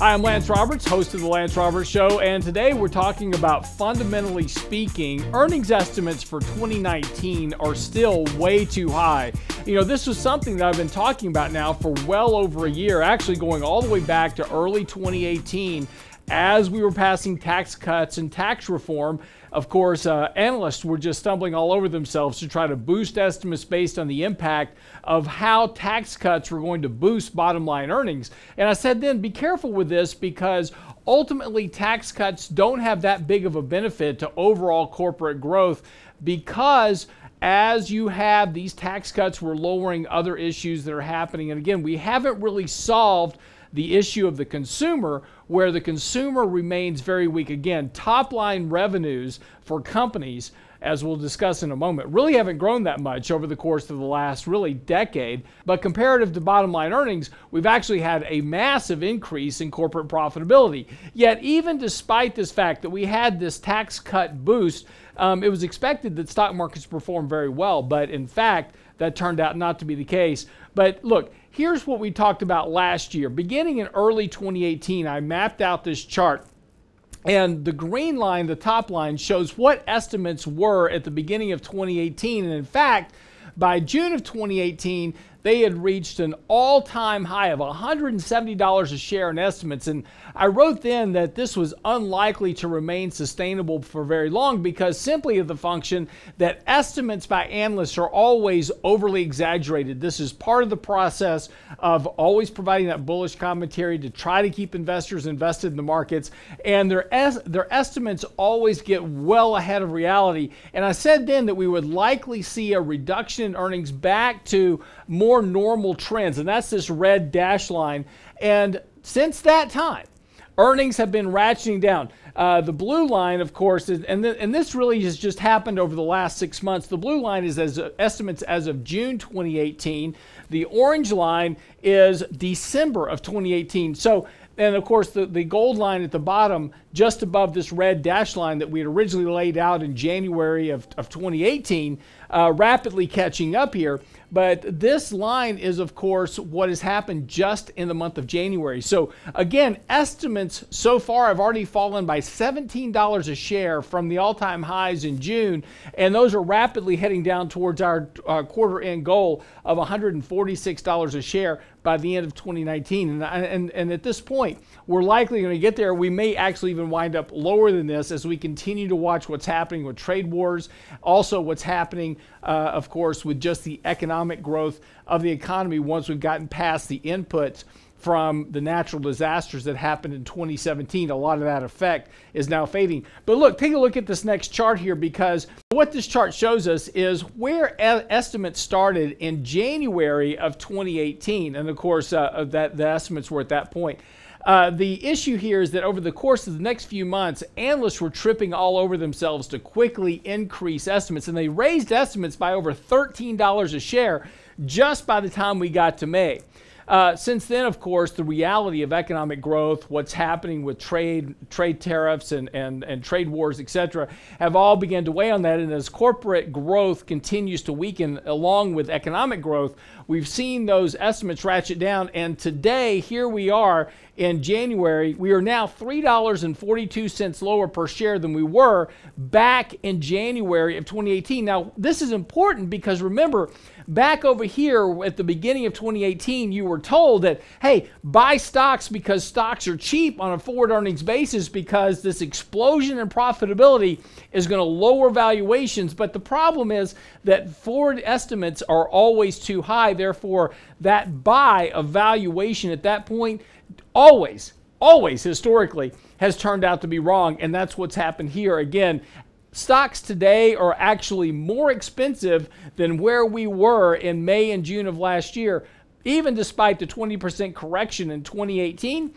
Hi, I'm Lance Roberts, host of The Lance Roberts Show, and today we're talking about, fundamentally speaking, earnings estimates for 2019 are still way too high. You know, this was something that I've been talking about now for well over a year, actually going all the way back to early 2018 as we were passing tax cuts and tax reform. Of course, analysts were just stumbling all over themselves to try to boost estimates based on the impact of how tax cuts were going to boost bottom line earnings. And I said then, be careful with this because ultimately tax cuts don't have that big of a benefit to overall corporate growth because as you have these tax cuts, we're lowering other issues that are happening. And again, we haven't really solved the issue of the consumer, where the consumer remains very weak. Again, top line revenues for companies, as we'll discuss in a moment, really haven't grown that much over the course of the last really decade. But comparative to bottom line earnings, we've actually had a massive increase in corporate profitability. Yet even despite this fact that we had this tax cut boost, it was expected that stock markets perform very well. But in fact, that turned out not to be the case. But look, here's what we talked about last year. Beginning in early 2018, I mapped out this chart. And the green line, the top line, shows what estimates were at the beginning of 2018. And in fact, by June of 2018, they had reached an all-time high of $170 a share in estimates. And I wrote then that this was unlikely to remain sustainable for very long because simply of the function that estimates by analysts are always overly exaggerated. This is part of the process of always providing that bullish commentary to try to keep investors invested in the markets. And their estimates always get well ahead of reality. And I said then that we would likely see a reduction in earnings back to more normal trends, and that's this red dash line. And since that time, earnings have been ratcheting down. The blue line, of course, and this really has just happened over the last 6 months. The blue line is estimates as of June 2018. The orange line is December of 2018. So, and of course, the gold line at the bottom, just above this red dash line that we had originally laid out in January of 2018, rapidly catching up here. But this line is, of course, what has happened just in the month of January. So again, estimates so far have already fallen by $17 a share from the all-time highs in June, and those are rapidly heading down towards our quarter-end goal of $146 a share by the end of 2019. And at this point, we're likely going to get there. We may actually even wind up lower than this as we continue to watch what's happening with trade wars, also what's happening, of course, with just the economic growth of the economy once we've gotten past the inputs from the natural disasters that happened in 2017. A lot of that effect is now fading. But look, take a look at this next chart here, because what this chart shows us is where estimates started in January of 2018. And of course, the estimates were at that point. The issue here is that over the course of the next few months, analysts were tripping all over themselves to quickly increase estimates, and they raised estimates by over $13 a share just by the time we got to May. Since then, of course, the reality of economic growth, what's happening with trade tariffs and trade wars, etc., have all begun to weigh on that. And as corporate growth continues to weaken along with economic growth, we've seen those estimates ratchet down. And today, here we are in January, we are now $3.42 lower per share than we were back in January of 2018. Now, this is important because remember, back over here at the beginning of 2018, you were told that, hey, buy stocks because stocks are cheap on a forward earnings basis because this explosion in profitability is going to lower valuations. But the problem is that forward estimates are always too high. Therefore, that buy of valuation at that point always historically has turned out to be wrong. And that's what's happened here. Again, stocks today are actually more expensive than where we were in May and June of last year. Even despite the 20% correction in 2018,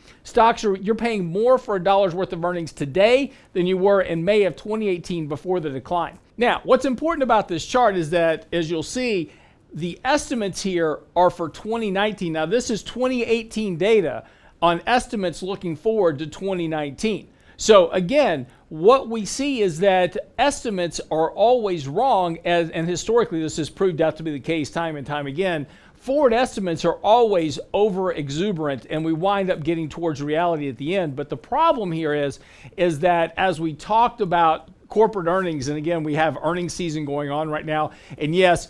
you're paying more for a dollar's worth of earnings today than you were in May of 2018 before the decline. Now, what's important about this chart is that, as you'll see, the estimates here are for 2019. Now, this is 2018 data on estimates looking forward to 2019. So again, what we see is that estimates are always wrong, and historically this has proved out to be the case time and time again forward estimates are always over exuberant, and we wind up getting towards reality at the end. But the problem here is that as we talked about corporate earnings, and again, we have earnings season going on right now, and yes,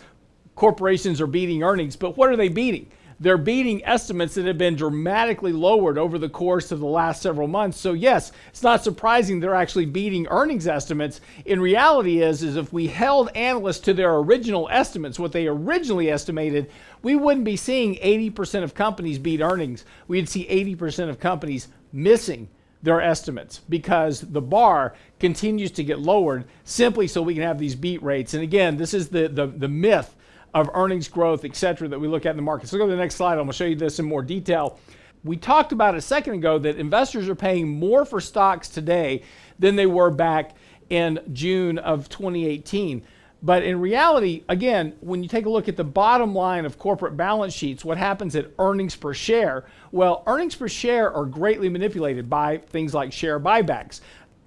corporations are beating earnings, but what are they beating? They're beating estimates that have been dramatically lowered over the course of the last several months. So yes, it's not surprising they're actually beating earnings estimates. In reality is if we held analysts to their original estimates, what they originally estimated, we wouldn't be seeing 80% of companies beat earnings. We'd see 80% of companies missing their estimates because the bar continues to get lowered simply so we can have these beat rates. And again, this is the myth of earnings growth, et cetera, that we look at in the market. So go to the next slide. I'm going to show you this in more detail. We talked about a second ago that investors are paying more for stocks today than they were back in June of 2018. But in reality, again, when you take a look at the bottom line of corporate balance sheets, what happens at earnings per share? Well, earnings per share are greatly manipulated by things like share buybacks,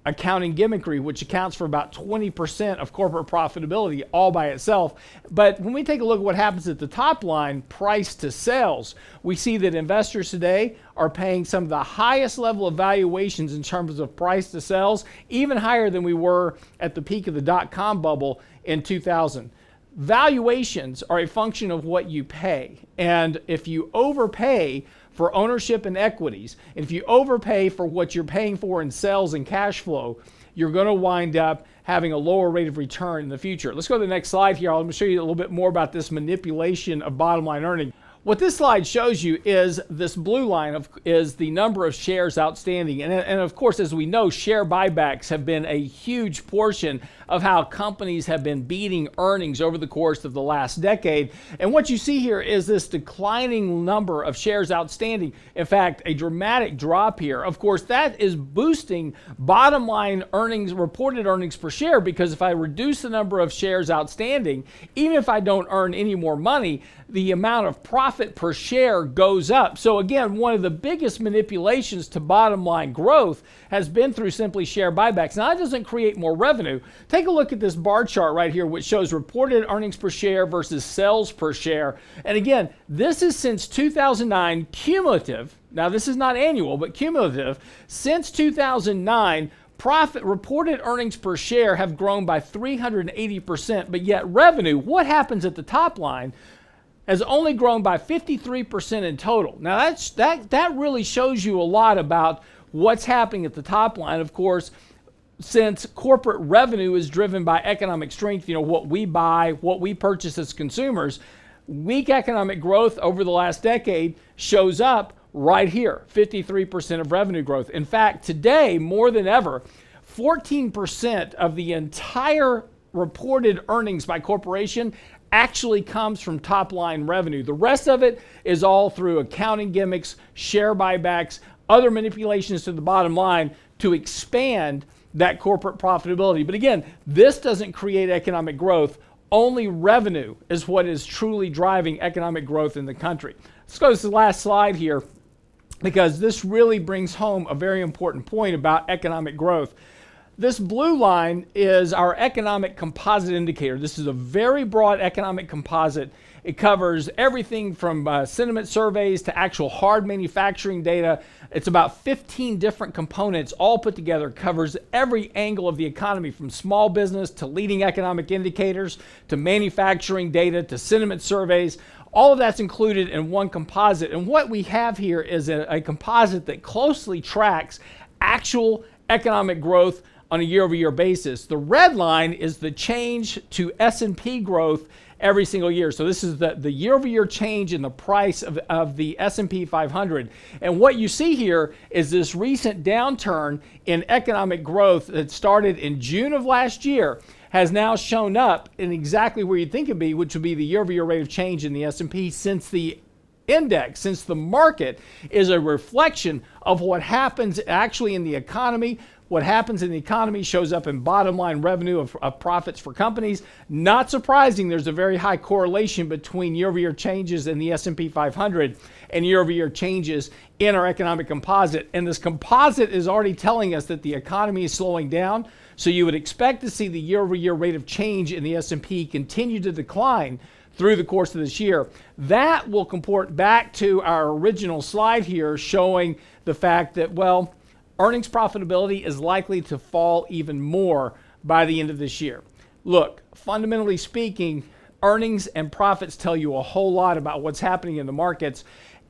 accounting gimmickry, which accounts for about 20% of corporate profitability all by itself. But when we take a look at what happens at the top line, price to sales, we see that investors today are paying some of the highest level of valuations in terms of price to sales, even higher than we were at the peak of the dot-com bubble in 2000. Valuations are a function of what you pay. And if you overpay for ownership and equities, and if you overpay for what you're paying for in sales and cash flow, you're going to wind up having a lower rate of return in the future. Let's go to the next slide here. I'm going to show you a little bit more about this manipulation of bottom line earnings. What this slide shows you is this blue line is the number of shares outstanding. And of course, as we know, share buybacks have been a huge portion of how companies have been beating earnings over the course of the last decade. And what you see here is this declining number of shares outstanding. In fact, a dramatic drop here. Of course, that is boosting bottom line earnings, reported earnings per share, because if I reduce the number of shares outstanding, even if I don't earn any more money, the amount of profit per share goes up. So again, one of the biggest manipulations to bottom line growth has been through simply share buybacks. Now, that doesn't create more revenue. Take a look at this bar chart right here, which shows reported earnings per share versus sales per share. And again, this is since 2009 cumulative. Now, this is not annual, but cumulative. Since 2009, reported earnings per share have grown by 380%, but yet revenue, what happens at the top line, has only grown by 53% in total. Now that really shows you a lot about what's happening at the top line. Of course, since corporate revenue is driven by economic strength, what we buy, what we purchase as consumers, weak economic growth over the last decade shows up right here, 53% of revenue growth. In fact, today, more than ever, 14% of the entire reported earnings by corporation actually comes from top line revenue. The rest of it is all through accounting gimmicks, share buybacks, other manipulations to the bottom line to expand that corporate profitability. But again, this doesn't create economic growth. Only revenue is what is truly driving economic growth in the country. Let's go to the last slide here, because this really brings home a very important point about economic growth. This blue line is our economic composite indicator. This is a very broad economic composite. It covers everything from sentiment surveys to actual hard manufacturing data. It's about 15 different components all put together, covers every angle of the economy, from small business to leading economic indicators to manufacturing data to sentiment surveys. All of that's included in one composite. And what we have here is a composite that closely tracks actual economic growth on a year-over-year basis. The red line is the change to S&P growth every single year. So this is the year-over-year change in the price of the S&P 500. And what you see here is this recent downturn in economic growth that started in June of last year has now shown up in exactly where you'd think it'd be, which would be the year-over-year rate of change in the S&P, since the index, since the market is a reflection of what happens actually in the economy. What happens in the economy shows up in bottom line revenue of profits for companies. Not surprising, there's a very high correlation between year-over-year changes in the S&P 500 and year-over-year changes in our economic composite. And this composite is already telling us that the economy is slowing down. So you would expect to see the year-over-year rate of change in the S&P continue to decline through the course of this year. That will comport back to our original slide here showing the fact that, well, earnings profitability is likely to fall even more by the end of this year. Look, fundamentally speaking, earnings and profits tell you a whole lot about what's happening in the markets.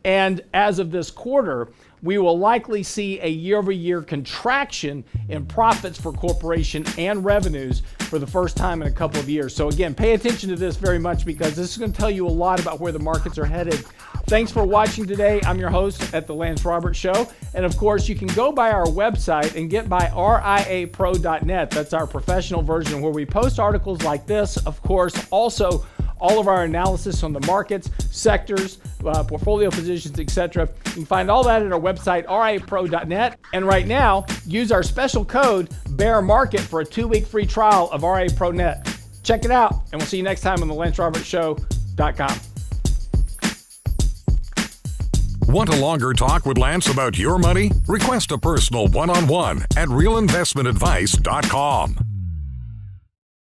And as of this quarter, we will likely see a year-over-year contraction in profits for corporation and revenues for the first time in a couple of years. So again, pay attention to this very much because this is going to tell you a lot about where the markets are headed. Thanks for watching today. I'm your host at The Lance Roberts Show. And of course, you can go by our website and get by riapro.net. That's our professional version where we post articles like this. Of course, also all of our analysis on the markets, sectors, portfolio positions, etc. You can find all that at our website, riapro.net. And right now, use our special code Bear Market for a 2-week free trial of RIAPro.net. Check it out, and we'll see you next time on the LanceRobertsShow.com. Want a longer talk with Lance about your money? Request a personal one-on-one at realinvestmentadvice.com.